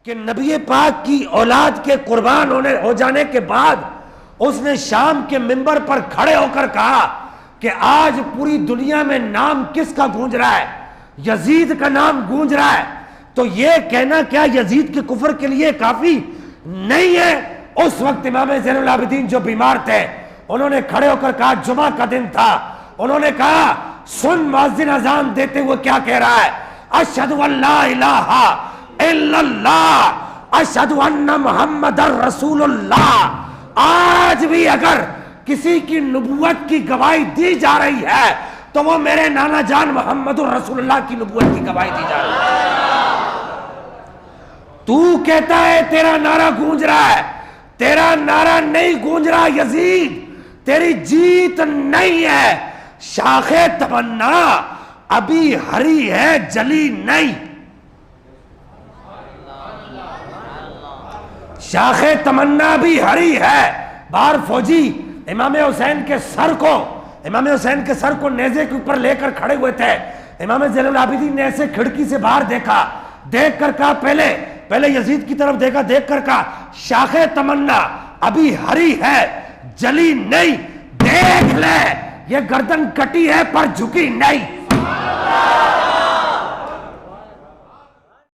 कि नबी पाक की औलाद के कुर्बान हो जाने के बाद उसने शाम के मिंबर पर खड़े होकर कहा कि आज पूरी दुनिया में नाम किसका गूंज रहा है? यजीद का नाम गूंज रहा है। तो यह कहना क्या यजीद के कुफर के लिए काफी नहीं है? उस वक्त इमाम ज़ैनुल आबिदीन जो बीमार थे, उन्होंने खड़े होकर कहा, जुमा का दिन था, उन्होंने कहा, सुन मुअज्जिन अजान देते हुए क्या कह रहा है, अशहदु अल्ला इलाहा इल्लल्लाह अशहदु अन्ना मुहम्मदर रसूलुल्लाह। आज भी अगर किसी की नबुव्वत की गवाही दी जा रही है तो वो मेरे नाना जान मोहम्मदुर रसूलुल्लाह की नबुव्वत की गवाही दी जा रही है। तू कहता है तेरा नारा गूंज रहा है, तेरा नारा नहीं गूंज रहा यजीद, तेरी जीत नहीं है। शाखे तमन्ना अभी हरी है, जली नहीं। शाखे तमन्ना भी हरी है। बाहर फौजी इमाम हुसैन के सर को नेज़े के ऊपर लेकर खड़े हुए थे। इमाम ज़ैनुल आबिदीन ने ऐसे खिड़की से बाहर देखा, देख कर कहा, पहले यजीद की तरफ देखा, देख कर कहा, शाखे तमन्ना अभी हरी है, जली नहीं। देख ले, ये गर्दन कटी है पर झुकी नहीं।